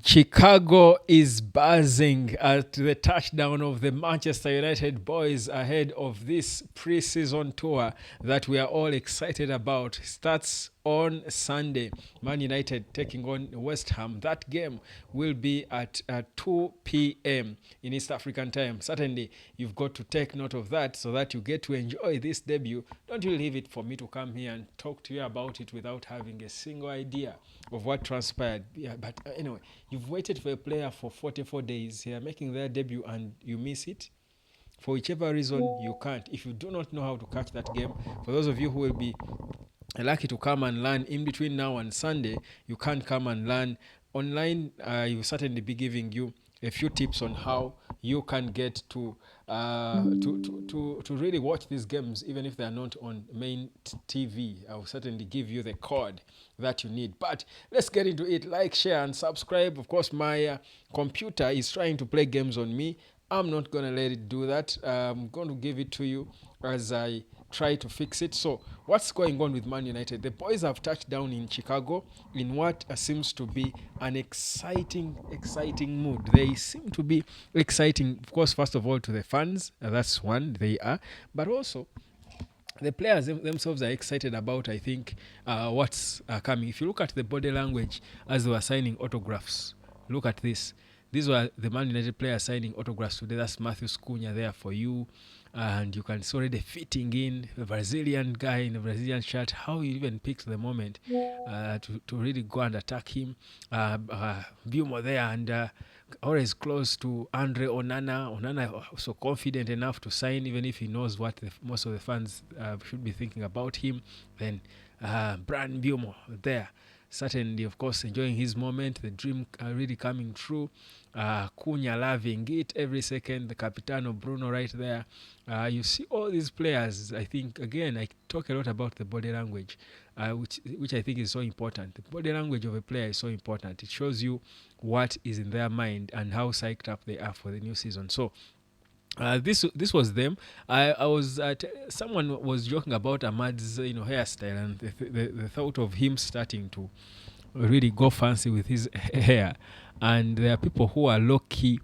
Chicago is buzzing at the touchdown of the Manchester United boys ahead of this preseason tour that we are all excited about. Starts on Sunday. Man United taking on West Ham. That game will be at 2 p.m. in East African time. Certainly, you've got to take note of that so that you get to enjoy this debut. Don't you leave it for me to come here and talk to you about it without having a single idea of what transpired. Yeah, but anyway, you've waited for a player for 44 days here making their debut and you miss it. For whichever reason, you can't. If you do not know how to catch that game, for those of you who will be lucky to come and learn in between now and Sunday, you can't come and learn online. I will certainly be giving you a few tips on how you can get to really watch these games even if they are not on main TV. I will certainly give you the code that you need. But let's get into it. Like, share, and subscribe. Of course, my computer is trying to play games on me. I'm not going to let it do that. I'm going to give it to you as I try to fix it. So, what's going on with Man United? The boys have touched down in Chicago in what seems to be an exciting mood. They seem to be exciting, of course, first of all, to the fans. That's one, they are. But also, the players themselves are excited about, I think, what's coming. If you look at the body language as they were signing autographs, look at this. These were the Man United players signing autographs today. That's Matthew Cunha there for you. And you can see already fitting in a Brazilian guy in a Brazilian shirt. How he even picked the moment to really go and attack him. Mbeumo there and always close to Andre Onana. Onana so confident enough to sign, even if he knows what most of the fans should be thinking about him. Then Brand Mbeumo there. Certainly, of course, enjoying his moment, the dream really coming true. Cunha loving it every second. The Capitano Bruno right there. You see all these players. I think again, I talk a lot about the body language, which I think is so important. The body language of a player is so important. It shows you what is in their mind and how psyched up they are for the new season. So this was them. I was someone was joking about Ahmad's hairstyle and the thought of him starting to really go fancy with his hair, and there are people who are low key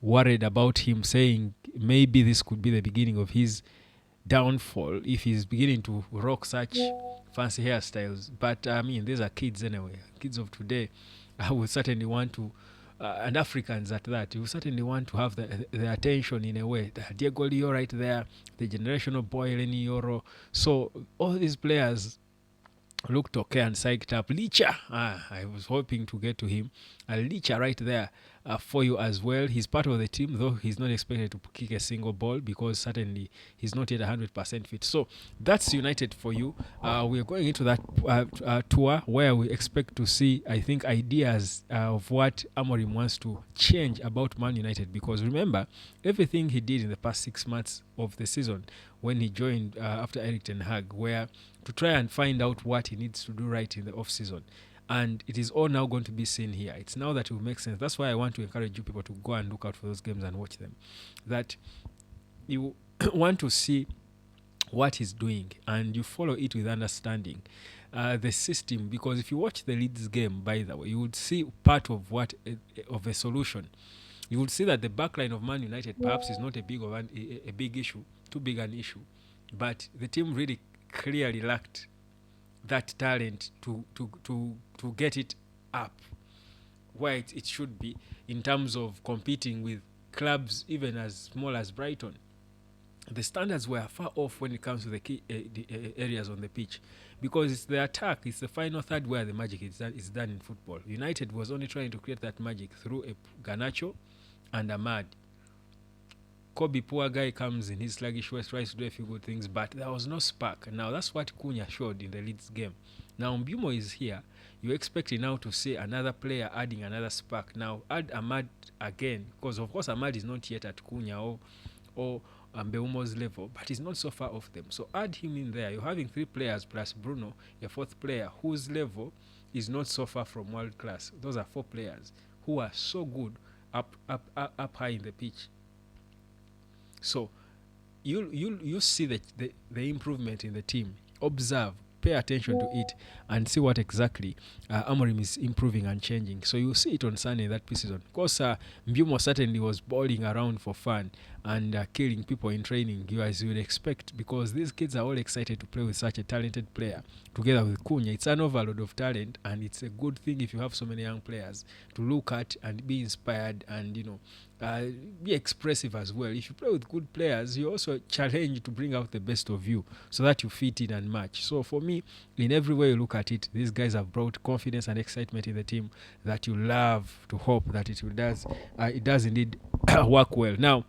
worried about him, saying maybe this could be the beginning of his downfall if he's beginning to rock such fancy hairstyles. But I mean, these are kids anyway. Kids of today will certainly want to, and Africans at that, you certainly want to have the attention in a way. Diego Leo right there, the generational boy Lenny Yoro. So all these players looked okay and psyched up. Licha, I was hoping to get to him. Licha right there for you as well. He's part of the team, though he's not expected to kick a single ball because certainly he's not yet 100% fit. So that's United for you. We're going into that tour where we expect to see, I think, ideas of what Amorim wants to change about Man United, because remember, everything he did in the past 6 months of the season when he joined after Eric Ten Hag, where to try and find out what he needs to do right in the off season. And it is all now going to be seen here. It's now that it will make sense. That's why I want to encourage you people to go and look out for those games and watch them. That you want to see what he's doing and you follow it with understanding the system. Because if you watch the Leeds game, by the way, you would see part of what of a solution. You would see that the backline of Man United perhaps is not a big issue, too big an issue, but the team really clearly lacked that talent to get it up where it should be in terms of competing with clubs even as small as Brighton. The standards were far off when it comes to the key areas on the pitch, because it's the attack, it's the final third where the magic is done in football. United was only trying to create that magic through a Garnacho and Ahmad. Kobe, poor guy, comes in his sluggish ways, tries to do a few good things, but there was no spark. Now, that's what Cunha showed in the Leeds game. Now, Mbeumo is here. You're expecting now to see another player adding another spark. Now, add Ahmad again, because, of course, Ahmad is not yet at Cunha or Mbeumo's level, but he's not so far off them. So, add him in there. You're having 3 players plus Bruno, a 4th player, whose level is not so far from world class. Those are 4 players who are so good up high in the pitch. So you see the improvement in the team. Observe pay attention to it and see what exactly Amorim is improving and changing. So you'll see it on Sunday, that preseason. Of course, Mbeumo certainly was balling around for fun and killing people in training, you as you would expect, because these kids are all excited to play with such a talented player together with Cunha. It's an overload of talent, and it's a good thing if you have so many young players to look at and be inspired and, be expressive as well. If you play with good players, you also challenge to bring out the best of you so that you fit in and match. So for me, in every way you look at it, these guys have brought confidence and excitement in the team that you love to hope that it does indeed work well. Now,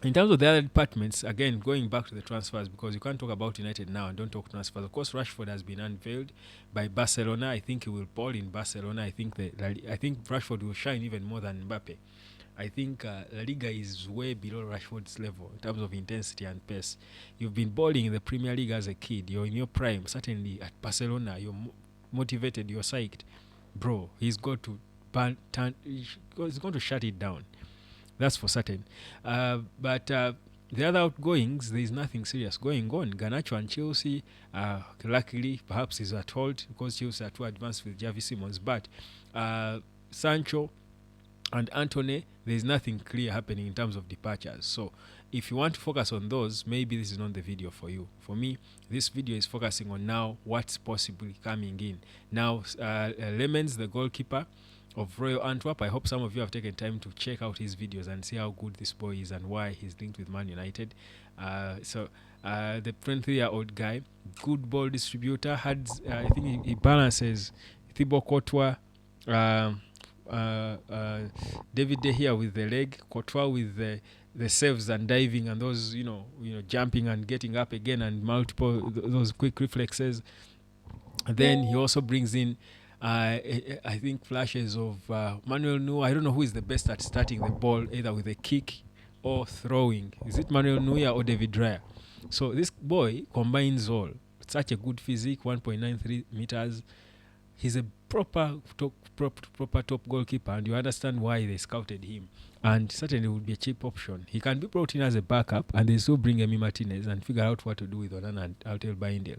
in terms of the other departments, again, going back to the transfers, because you can't talk about United now and don't talk transfers. Of course, Rashford has been unveiled by Barcelona. I think he will ball in Barcelona. I think Rashford will shine even more than Mbappe. I think La Liga is way below Rashford's level in terms of intensity and pace. You've been balling in the Premier League as a kid. You're in your prime. Certainly at Barcelona, you're motivated. You're psyched, bro. He's going to shut it down. That's for certain. But the other outgoings, there is nothing serious going on. Garnacho and Chelsea, luckily, perhaps is at hold because Chelsea are too advanced with Javi Simons. But Sancho and Antony, there is nothing clear happening in terms of departures. So if you want to focus on those, maybe this is not the video for you. For me, this video is focusing on now what's possibly coming in. Now, Lemens, the goalkeeper of Royal Antwerp, I hope some of you have taken time to check out his videos and see how good this boy is and why he's linked with Man United. The 23-year-old guy, good ball distributor, I think he balances Thibaut Courtois, David De Gea with the leg, Courtois with the saves and diving and those, jumping and getting up again and multiple those quick reflexes. Then he also brings in I think flashes of Manuel Neuer. I don't know who is the best at starting the ball, either with a kick or throwing. Is it Manuel Neuer or David Raya? So this boy combines all. Such a good physique, 1.93 meters. He's a proper top goalkeeper, and you understand why they scouted him. And certainly would be a cheap option. He can be brought in as a backup, and they still bring Emi Martinez and figure out what to do with Onana and Altel Baindel.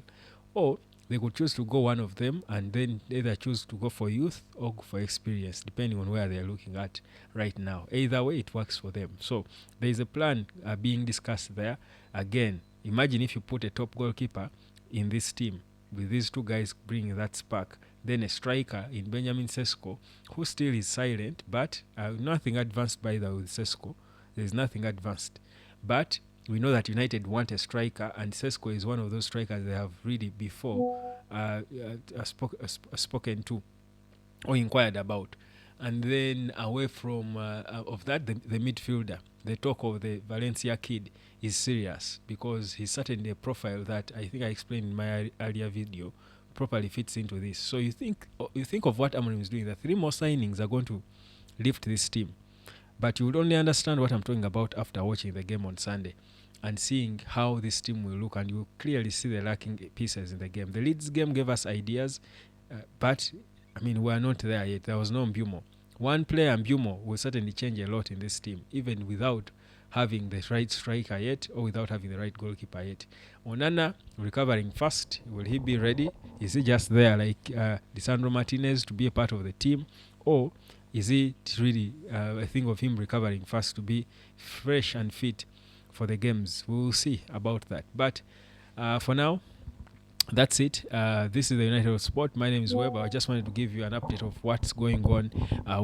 Or they could choose to go one of them and then either choose to go for youth or go for experience, depending on where they're looking at right now. Either way, it works for them. So there is a plan being discussed there. Again, imagine if you put a top goalkeeper in this team with these two guys bringing that spark, then a striker in Benjamin Sesko, who still is silent, but nothing advanced by the with Sesko. There's nothing advanced. But we know that United want a striker, and Sesko is one of those strikers they have really before spoken to or inquired about. And then away from of that, the midfielder, the talk of the Valencia kid is serious because he's certainly a profile that I think I explained in my earlier video properly fits into this. So you think of what Amorim is doing. The 3 more signings are going to lift this team. But you would only understand what I'm talking about after watching the game on Sunday and seeing how this team will look, and you clearly see the lacking pieces in the game. The Leeds game gave us ideas, but, we are not there yet. There was no Mbeumo. One player, Mbeumo, will certainly change a lot in this team, even without having the right striker yet or without having the right goalkeeper yet. Onana, recovering fast. Will he be ready? Is he just there like Lisandro Martinez to be a part of the team? Or is it really a thing of him recovering fast to be fresh and fit for the games? We will see about that. But for now, that's it. This is the United Sport. My name is Webb. I just wanted to give you an update of what's going on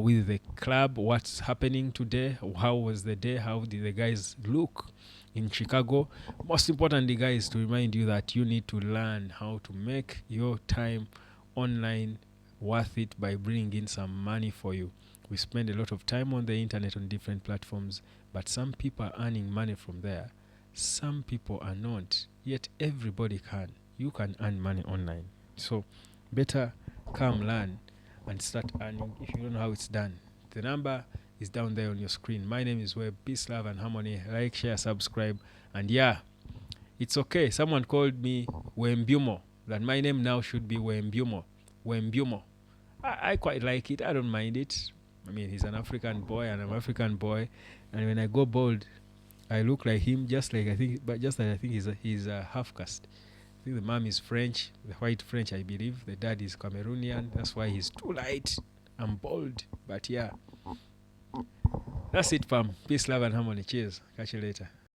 with the club, what's happening today, how was the day, how did the guys look in Chicago. Most importantly, guys, to remind you that you need to learn how to make your time online worth it by bringing in some money for you. We spend a lot of time on the internet on different platforms, but some people are earning money from there. Some people are not. Yet everybody can. You can earn money online. So better come learn and start earning if you don't know how it's done. The number is down there on your screen. My name is Webb. Peace, love, and harmony. Like, share, subscribe. And yeah, it's okay. Someone called me Mbeumo. That my name now should be Mbeumo. Mbeumo. I quite like it. I don't mind it. He's an African boy and I'm an African boy. And when I go bald, I look like him, just like I think he's a half caste. I think the mom is French, the white French, I believe. The dad is Cameroonian. That's why he's too light and bold. But yeah, that's it, fam. Peace, love, and harmony. Cheers. Catch you later.